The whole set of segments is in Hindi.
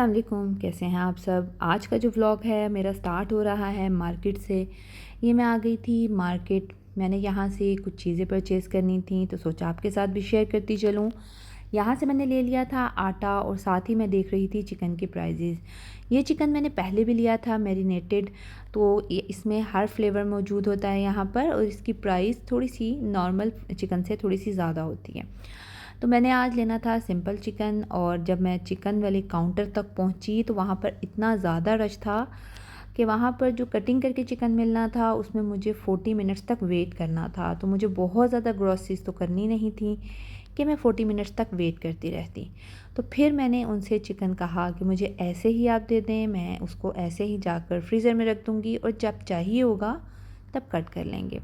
अस्सलाम वालेकुम, कैसे हैं आप सब। आज का जो व्लॉग है मेरा स्टार्ट हो रहा है मार्केट से। ये मैं आ गई थी मार्केट, मैंने यहाँ से कुछ चीज़ें परचेज़ करनी थी तो सोचा आपके साथ भी शेयर करती चलूँ। यहाँ से मैंने ले लिया था आटा और साथ ही मैं देख रही थी चिकन के प्राइजेज़। ये चिकन मैंने पहले भी लिया था मैरिनेटेड, तो ये इसमें हर फ्लेवर मौजूद होता है यहाँ पर, और इसकी प्राइस थोड़ी सी नॉर्मल चिकन से थोड़ी सी ज़्यादा होती है। तो मैंने आज लेना था सिंपल चिकन, और जब मैं चिकन वाले काउंटर तक पहुंची तो वहाँ पर इतना ज़्यादा रश था कि वहाँ पर जो कटिंग करके चिकन मिलना था उसमें मुझे 40 मिनट्स तक वेट करना था। तो मुझे बहुत ज़्यादा ग्रॉसरीज तो करनी नहीं थी कि मैं 40 मिनट्स तक वेट करती रहती। तो फिर मैंने उनसे चिकन कहा कि मुझे ऐसे ही आप दे दें, मैं उसको ऐसे ही जाकर फ्रीज़र में रख दूँगी और जब चाहिए होगा तब कट कर लेंगे।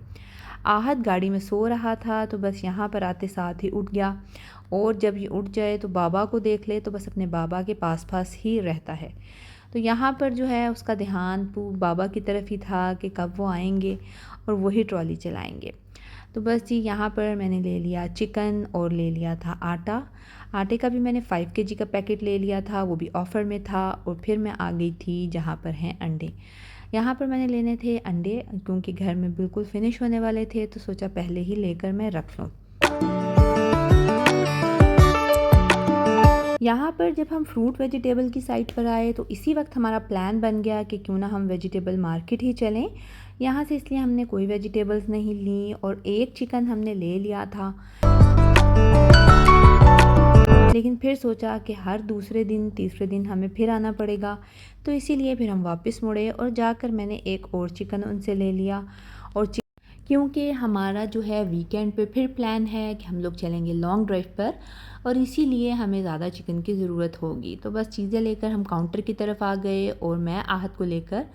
आहत गाड़ी में सो रहा था तो बस यहाँ पर आते साथ ही उठ गया, और जब ये उठ जाए तो बाबा को देख ले तो बस अपने बाबा के पास पास ही रहता है। तो यहाँ पर जो है उसका ध्यान बाबा की तरफ ही था कि कब वो आएंगे और वही ट्रॉली चलाएंगे। तो बस जी यहाँ पर मैंने ले लिया चिकन और ले लिया था आटा। आटे का भी मैंने 5 केजी का पैकेट ले लिया था, वो भी ऑफ़र में था। और फिर मैं आ गई थी जहाँ पर हैं अंडे। यहाँ पर मैंने लेने थे अंडे क्योंकि घर में बिल्कुल फिनिश होने वाले थे, तो सोचा पहले ही लेकर मैं रख लूँ। यहाँ पर जब हम फ्रूट वेजिटेबल की साइट पर आए तो इसी वक्त हमारा प्लान बन गया कि क्यों ना हम वेजिटेबल मार्केट ही चलें यहाँ से। इसलिए हमने कोई वेजिटेबल्स नहीं ली और एक चिकन हमने ले लिया था। लेकिन फिर सोचा कि हर दूसरे दिन तीसरे दिन हमें फिर आना पड़ेगा, तो इसीलिए फिर हम वापस मुड़े और जाकर मैंने एक और चिकन उनसे ले लिया। और क्योंकि हमारा जो है वीकेंड पे फिर प्लान है कि हम लोग चलेंगे लॉन्ग ड्राइव पर, और इसीलिए हमें ज़्यादा चिकन की ज़रूरत होगी। तो बस चीज़ें लेकर हम काउंटर की तरफ आ गए और मैं आहत को लेकर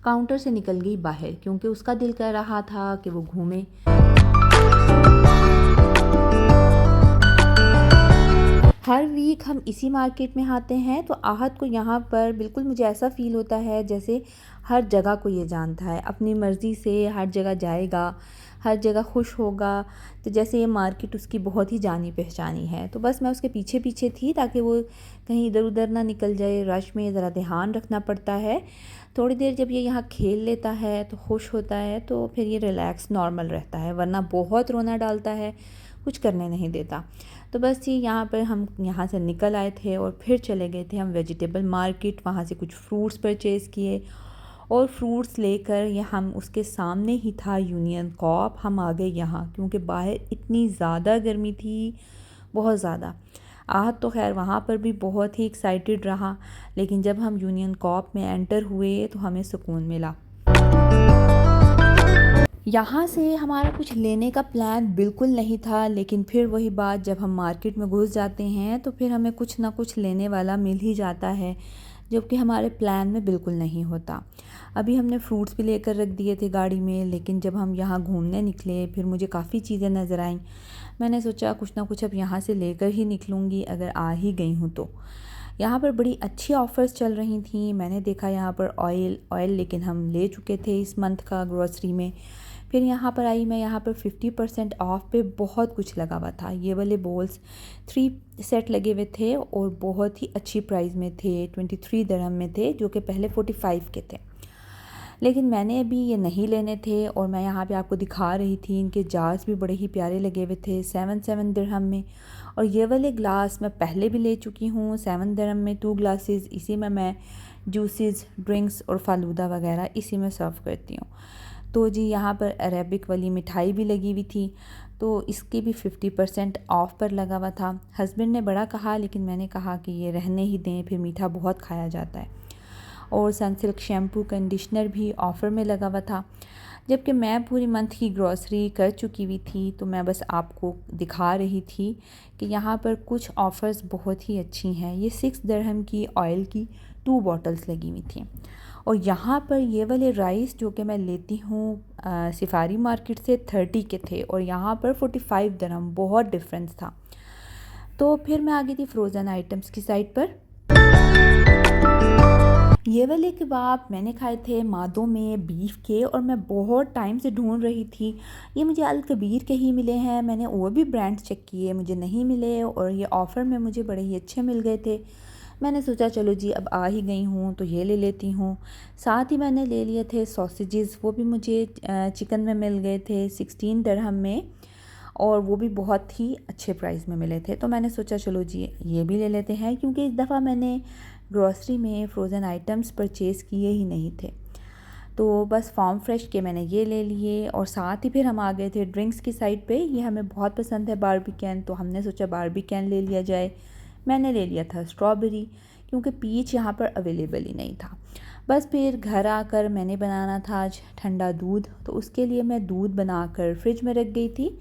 काउंटर से निकल गई बाहर, क्योंकि उसका दिल कर रहा था कि वो घूमे। हर वीक हम इसी मार्केट में आते हैं तो आहत को यहाँ पर बिल्कुल मुझे ऐसा फ़ील होता है जैसे हर जगह को ये जानता है, अपनी मर्ज़ी से हर जगह जाएगा, हर जगह खुश होगा। तो जैसे ये मार्केट उसकी बहुत ही जानी पहचानी है। तो बस मैं उसके पीछे पीछे थी ताकि वो कहीं इधर उधर ना निकल जाए। रश में ज़रा ध्यान रखना पड़ता है। थोड़ी देर जब ये यहाँ खेल लेता है तो खुश होता है तो फिर ये रिलैक्स नॉर्मल रहता है, वरना बहुत रोना डालता है, कुछ करने नहीं देता। तो बस ये यहाँ पर हम यहाँ से निकल आए थे और फिर चले गए थे हम वेजिटेबल मार्केट। वहाँ से कुछ फ्रूट्स परचेज़ किए और फ्रूट्स लेकर ये हम उसके सामने ही था यूनियन कॉप। हम आ गए यहाँ क्योंकि बाहर इतनी ज़्यादा गर्मी थी, बहुत ज़्यादा। आहत तो खैर वहाँ पर भी बहुत ही एक्साइटेड रहा, लेकिन जब हम यूनियन कॉप में एंटर हुए तो हमें सुकून मिला। यहाँ से हमारा कुछ लेने का प्लान बिल्कुल नहीं था, लेकिन फिर वही बात, जब हम मार्केट में घुस जाते हैं तो फिर हमें कुछ ना कुछ लेने वाला मिल ही जाता है, जबकि हमारे प्लान में बिल्कुल नहीं होता। अभी हमने फ्रूट्स भी लेकर रख दिए थे गाड़ी में, लेकिन जब हम यहाँ घूमने निकले फिर मुझे काफ़ी चीज़ें नज़र आईं। मैंने सोचा कुछ ना कुछ अब यहाँ से लेकर ही निकलूँगी अगर आ ही गई हूँ तो। यहाँ पर बड़ी अच्छी ऑफ़र्स चल रही थी। मैंने देखा यहाँ पर ऑयल लेकिन हम ले चुके थे इस मंथ का ग्रॉसरी में। फिर यहाँ पर आई मैं, यहाँ पर 50% ऑफ पे बहुत कुछ लगा हुआ था। ये वाले बोल्स 3 सेट लगे हुए थे और बहुत ही अच्छी प्राइस में थे, 23 दिरहम में थे, जो कि पहले 45 के थे। लेकिन मैंने अभी ये नहीं लेने थे और मैं यहाँ पे आपको दिखा रही थी। इनके जार्स भी बड़े ही प्यारे लगे हुए थे 7 दिरहम में। और ये वाले ग्लास मैं पहले भी ले चुकी हूँ 7 दिरहम में, 2 ग्लासेस। इसी में मैं जूसेस, ड्रिंक्स और फालूदा वगैरह इसी में सर्व करती हूँ। तो जी यहाँ पर अरेबिक वाली मिठाई भी लगी हुई थी, तो इसकी भी 50% ऑफ़ पर लगा हुआ था। हस्बैंड ने बड़ा कहा, लेकिन मैंने कहा कि ये रहने ही दें, फिर मीठा बहुत खाया जाता है। और सनसिल्क शैम्पू कंडीशनर भी ऑफ़र में लगा हुआ था। जबकि मैं पूरी मंथ की ग्रॉसरी कर चुकी हुई थी, तो मैं बस आपको दिखा रही थी कि यहाँ पर कुछ ऑफ़र्स बहुत ही अच्छी हैं। ये 6 दिरहम की ऑयल की 2 बॉटल्स लगी हुई थी। और यहाँ पर ये वाले राइस जो कि मैं लेती हूँ सिफारी मार्केट से 30 के थे और यहाँ पर 45 दिरहम, बहुत डिफरेंस था। तो फिर मैं आ गई थी फ्रोज़न आइटम्स की साइड पर। ये वाले कबाब मैंने खाए थे मादों में बीफ के, और मैं बहुत टाइम से ढूंढ रही थी। ये मुझे अल कबीर के ही मिले हैं। मैंने और भी ब्रांड्स चेक किए, मुझे नहीं मिले, और ये ऑफ़र में मुझे बड़े ही अच्छे मिल गए थे। मैंने सोचा चलो जी अब आ ही गई हूँ तो ये ले लेती हूँ। साथ ही मैंने ले लिए थे सॉसेजेस, वो भी मुझे चिकन में मिल गए थे 16 दिरहम में, और वो भी बहुत ही अच्छे प्राइस में मिले थे। तो मैंने सोचा चलो जी ये भी ले लेते हैं, क्योंकि इस दफ़ा मैंने ग्रॉसरी में फ़्रोज़न आइटम्स परचेज़ किए ही नहीं थे। तो बस फार्म फ्रेश के मैंने ये ले लिए, और साथ ही फिर हम आ गए थे ड्रिंक्स की साइड पे। ये हमें बहुत पसंद है बारबीकन, तो हमने सोचा बारबीकन ले लिया जाए। मैंने ले लिया था स्ट्रॉबेरी, क्योंकि पीच यहाँ पर अवेलेबल ही नहीं था। बस फिर घर आकर मैंने बनाना था आज ठंडा दूध, तो उसके लिए मैं दूध बनाकर फ्रिज में रख गई थी,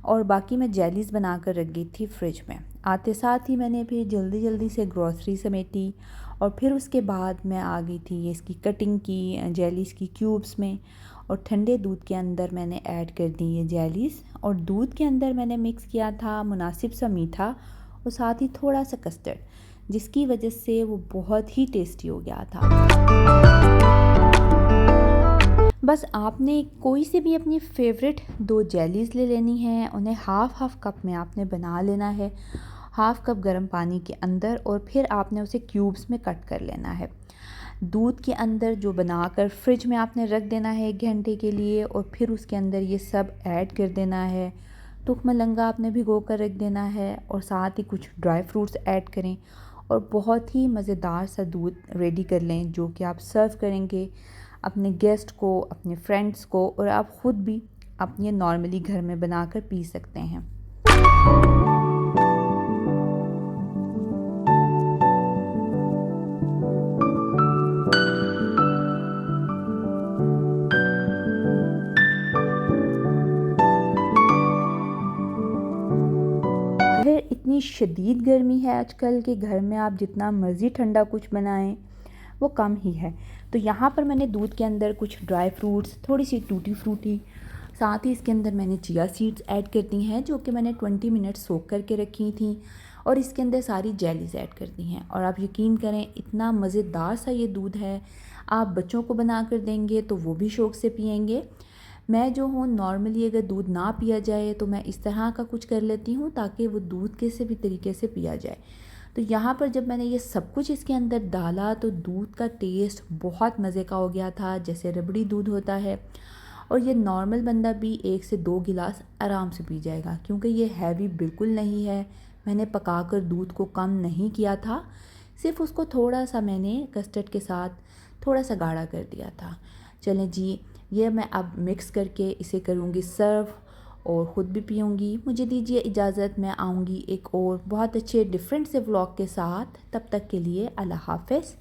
और बाकी मैं जेलीज़ बना कर रख गई थी फ्रिज में। आते साथ ही मैंने फिर जल्दी जल्दी से ग्रॉसरी समेटी, और फिर उसके बाद मैं आ गई थी ये इसकी कटिंग की जेलीज़ की क्यूब्स में, और ठंडे दूध के अंदर मैंने ऐड कर दी ये जेलीज़, और दूध के अंदर मैंने मिक्स किया था मुनासिब सा मीठा और साथ ही थोड़ा सा कस्टर्ड, जिसकी वजह से वो बहुत ही टेस्टी हो गया था। बस आपने कोई से भी अपनी फेवरेट 2 जेलीज़ ले लेनी है, उन्हें हाफ़ कप में आपने बना लेना है, हाफ़ कप गर्म पानी के अंदर, और फिर आपने उसे क्यूब्स में कट कर लेना है। दूध के अंदर जो बनाकर फ्रिज में आपने रख देना है 1 घंटे के लिए, और फिर उसके अंदर ये सब ऐड कर देना है। तुखमलंगा आपने भिगो कर रख देना है, और साथ ही कुछ ड्राई फ्रूट्स ऐड करें, और बहुत ही मज़ेदार सा दूध रेडी कर लें, जो कि आप सर्व करेंगे अपने गेस्ट को, अपने फ्रेंड्स को, और आप ख़ुद भी अपने नॉर्मली घर में बनाकर पी सकते हैं। फिर इतनी शदीद गर्मी है आजकल के घर में आप जितना मर्ज़ी ठंडा कुछ बनाएं वो कम ही है। तो यहाँ पर मैंने दूध के अंदर कुछ ड्राई फ्रूट्स, थोड़ी सी टूटी फ्रूटी, साथ ही इसके अंदर मैंने चिया सीड्स ऐड कर दी हैं, जो कि मैंने 20 मिनट सोक करके रखी थी, और इसके अंदर सारी जेलीज़ ऐड कर दी हैं। और आप यकीन करें इतना मज़ेदार सा ये दूध है, आप बच्चों को बना कर देंगे तो वो भी शौक़ से पियेंगे। मैं जो हूँ नॉर्मली अगर दूध ना पिया जाए तो मैं इस तरह का कुछ कर लेती हूँ, ताकि वो दूध किसी भी तरीके से पिया जाए। तो यहाँ पर जब मैंने ये सब कुछ इसके अंदर डाला तो दूध का टेस्ट बहुत मज़े का हो गया था, जैसे रबड़ी दूध होता है, और ये नॉर्मल बंदा भी 1 से 2 गिलास आराम से पी जाएगा, क्योंकि ये हैवी बिल्कुल नहीं है। मैंने पकाकर दूध को कम नहीं किया था, सिर्फ उसको थोड़ा सा मैंने कस्टर्ड के साथ थोड़ा सा गाढ़ा कर दिया था। चलें जी, ये मैं अब मिक्स करके इसे करूँगी सर्व, और ख़ुद भी पीऊँगी। मुझे दीजिए इजाज़त, मैं आऊँगी एक और बहुत अच्छे डिफरेंट से व्लॉग के साथ। तब तक के लिए अल्लाह हाफ़िज़।